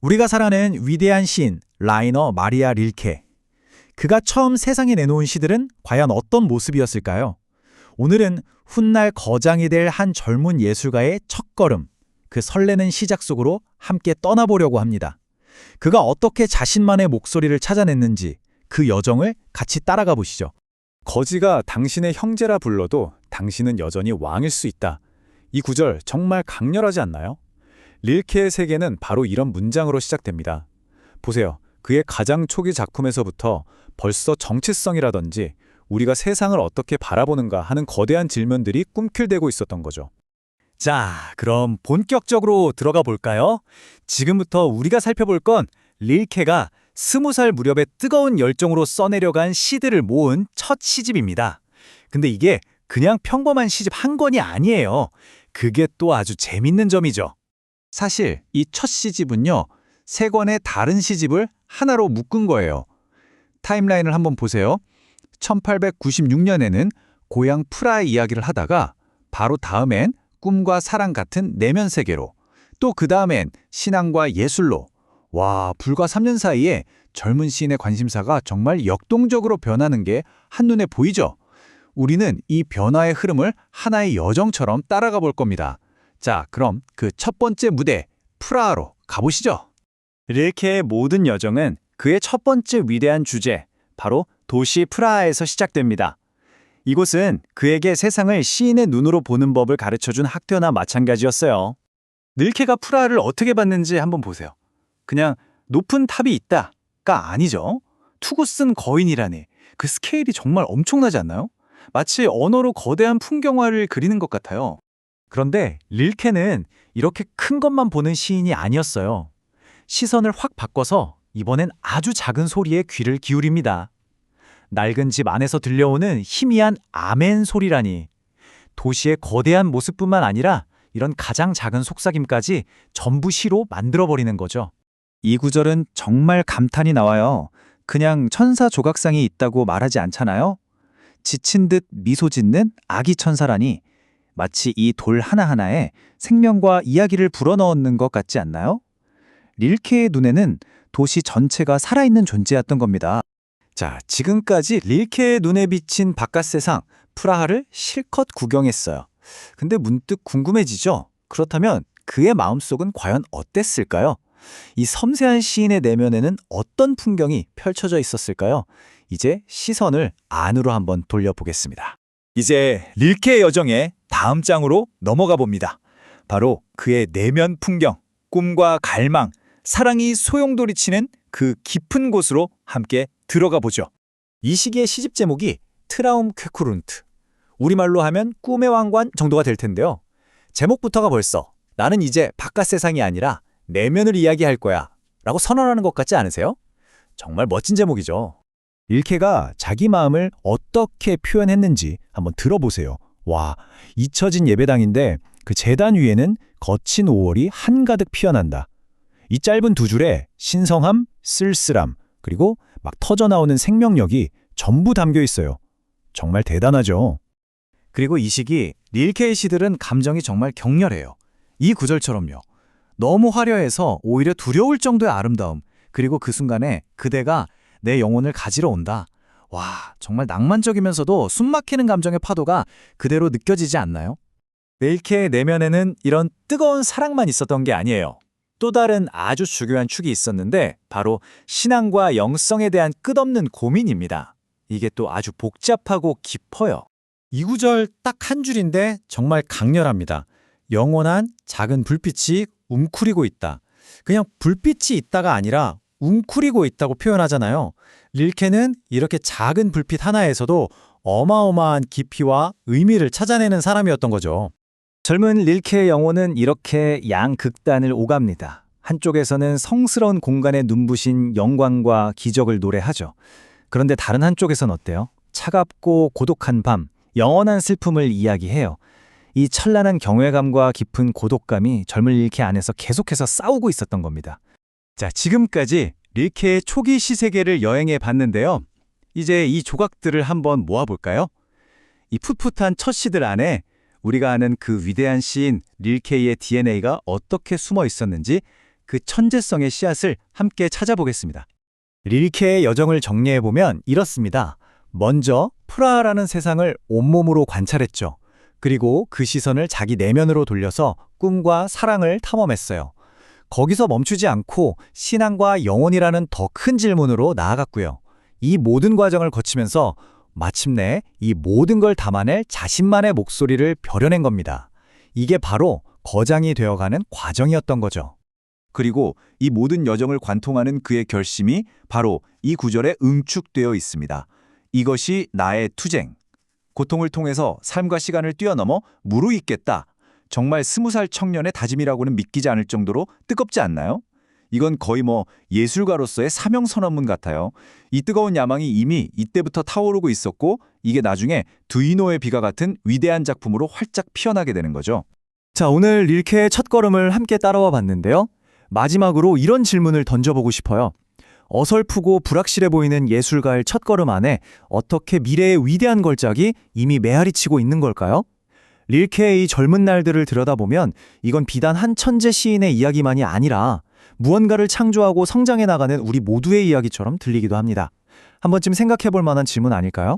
우리가 살아낸 위대한 시인 라이너 마리아 릴케. 그가 처음 세상에 내놓은 시들은 과연 어떤 모습이었을까요? 오늘은 훗날 거장이 될 한 젊은 예술가의 첫걸음, 그 설레는 시작 속으로 함께 떠나보려고 합니다. 그가 어떻게 자신만의 목소리를 찾아냈는지 그 여정을 같이 따라가 보시죠. 거지가 당신의 형제라 불러도 당신은 여전히 왕일 수 있다. 이 구절 정말 강렬하지 않나요? 릴케의 세계는 바로 이런 문장으로 시작됩니다. 보세요. 그의 가장 초기 작품에서부터 벌써 정체성이라든지 우리가 세상을 어떻게 바라보는가 하는 거대한 질문들이 꿈틀대고 있었던 거죠. 자, 그럼 본격적으로 들어가 볼까요? 지금부터 우리가 살펴볼 건 릴케가 20살 무렵에 뜨거운 열정으로 써내려간 시들을 모은 첫 시집입니다. 근데 이게 그냥 평범한 시집 한 권이 아니에요. 그게 또 아주 재밌는 점이죠. 사실 이 첫 시집은요, 세 권의 다른 시집을 하나로 묶은 거예요. 타임라인을 한번 보세요. 1896년에는 고향 프라하의 이야기를 하다가 바로 다음엔 꿈과 사랑 같은 내면 세계로, 또 그 다음엔 신앙과 예술로. 와, 불과 3년 사이에 젊은 시인의 관심사가 정말 역동적으로 변하는 게 한눈에 보이죠? 우리는 이 변화의 흐름을 하나의 여정처럼 따라가 볼 겁니다. 자, 그럼 그 첫 번째 무대, 프라하로 가보시죠. 릴케의 모든 여정은 그의 첫 번째 위대한 주제, 바로 도시 프라하에서 시작됩니다. 이곳은 그에게 세상을 시인의 눈으로 보는 법을 가르쳐준 학교나 마찬가지였어요. 릴케가 프라하를 어떻게 봤는지 한번 보세요. 그냥 높은 탑이 있다가 아니죠. 투구 쓴 거인이라니, 그 스케일이 정말 엄청나지 않나요? 마치 언어로 거대한 풍경화를 그리는 것 같아요. 그런데 릴케는 이렇게 큰 것만 보는 시인이 아니었어요. 시선을 확 바꿔서 이번엔 아주 작은 소리에 귀를 기울입니다. 낡은 집 안에서 들려오는 희미한 아멘 소리라니. 도시의 거대한 모습뿐만 아니라 이런 가장 작은 속삭임까지 전부 시로 만들어버리는 거죠. 이 구절은 정말 감탄이 나와요. 그냥 천사 조각상이 있다고 말하지 않잖아요. 지친 듯 미소 짓는 아기 천사라니, 마치 이 돌 하나하나에 생명과 이야기를 불어넣는 것 같지 않나요? 릴케의 눈에는 도시 전체가 살아있는 존재였던 겁니다. 자, 지금까지 릴케의 눈에 비친 바깥 세상, 프라하를 실컷 구경했어요. 근데 문득 궁금해지죠? 그렇다면 그의 마음속은 과연 어땠을까요? 이 섬세한 시인의 내면에는 어떤 풍경이 펼쳐져 있었을까요? 이제 시선을 안으로 한번 돌려보겠습니다. 이제 릴케의 여정의 다음 장으로 넘어가 봅니다. 바로 그의 내면 풍경, 꿈과 갈망, 사랑이 소용돌이치는 그 깊은 곳으로 함께 들어가 보죠. 이 시기의 시집 제목이 트라움 쾌쿠룬트, 우리말로 하면 꿈의 왕관 정도가 될 텐데요. 제목부터가 벌써 나는 이제 바깥 세상이 아니라 내면을 이야기할 거야 라고 선언하는 것 같지 않으세요? 정말 멋진 제목이죠. 릴케가 자기 마음을 어떻게 표현했는지 한번 들어보세요. 와, 잊혀진 예배당인데 그 제단 위에는 거친 5월이 한가득 피어난다. 이 짧은 두 줄에 신성함, 쓸쓸함, 그리고 막 터져나오는 생명력이 전부 담겨 있어요. 정말 대단하죠. 그리고 이 시기 릴케의 시들은 감정이 정말 격렬해요. 이 구절처럼요. 너무 화려해서 오히려 두려울 정도의 아름다움, 그리고 그 순간에 그대가 내 영혼을 가지러 온다. 와, 정말 낭만적이면서도 숨막히는 감정의 파도가 그대로 느껴지지 않나요? 릴케의 내면에는 이런 뜨거운 사랑만 있었던 게 아니에요. 또 다른 아주 중요한 축이 있었는데 바로 신앙과 영성에 대한 끝없는 고민입니다. 이게 또 아주 복잡하고 깊어요. 이 구절 딱 한 줄인데 정말 강렬합니다. 영원한 작은 불빛이 웅크리고 있다. 그냥 불빛이 있다가 아니라 웅크리고 있다고 표현하잖아요. 릴케는 이렇게 작은 불빛 하나에서도 어마어마한 깊이와 의미를 찾아내는 사람이었던 거죠. 젊은 릴케의 영혼은 이렇게 양극단을 오갑니다. 한쪽에서는 성스러운 공간에 눈부신 영광과 기적을 노래하죠. 그런데 다른 한쪽에선 어때요? 차갑고 고독한 밤, 영원한 슬픔을 이야기해요. 이 찬란한 경외감과 깊은 고독감이 젊은 릴케 안에서 계속해서 싸우고 있었던 겁니다. 자, 지금까지 릴케의 초기 시세계를 여행해 봤는데요. 이제 이 조각들을 한번 모아볼까요? 이 풋풋한 첫 시들 안에 우리가 아는 그 위대한 시인 릴케의 DNA가 어떻게 숨어 있었는지 그 천재성의 씨앗을 함께 찾아보겠습니다. 릴케의 여정을 정리해보면 이렇습니다. 먼저 프라하라는 세상을 온몸으로 관찰했죠. 그리고 그 시선을 자기 내면으로 돌려서 꿈과 사랑을 탐험했어요. 거기서 멈추지 않고 신앙과 영혼이라는 더 큰 질문으로 나아갔고요. 이 모든 과정을 거치면서 마침내 이 모든 걸 담아낼 자신만의 목소리를 벼려낸 겁니다. 이게 바로 거장이 되어가는 과정이었던 거죠. 그리고 이 모든 여정을 관통하는 그의 결심이 바로 이 구절에 응축되어 있습니다. 이것이 나의 투쟁. 고통을 통해서 삶과 시간을 뛰어넘어 무르익겠다. 정말 20살 청년의 다짐이라고는 믿기지 않을 정도로 뜨겁지 않나요? 이건 거의 예술가로서의 사명선언문 같아요. 이 뜨거운 야망이 이미 이때부터 타오르고 있었고 이게 나중에 두이노의 비가 같은 위대한 작품으로 활짝 피어나게 되는 거죠. 자, 오늘 릴케의 첫걸음을 함께 따라와 봤는데요. 마지막으로 이런 질문을 던져보고 싶어요. 어설프고 불확실해 보이는 예술가의 첫걸음 안에 어떻게 미래의 위대한 걸작이 이미 메아리치고 있는 걸까요? 릴케의 이 젊은 날들을 들여다보면 이건 비단 한 천재 시인의 이야기만이 아니라 무언가를 창조하고 성장해 나가는 우리 모두의 이야기처럼 들리기도 합니다. 한 번쯤 생각해 볼 만한 질문 아닐까요?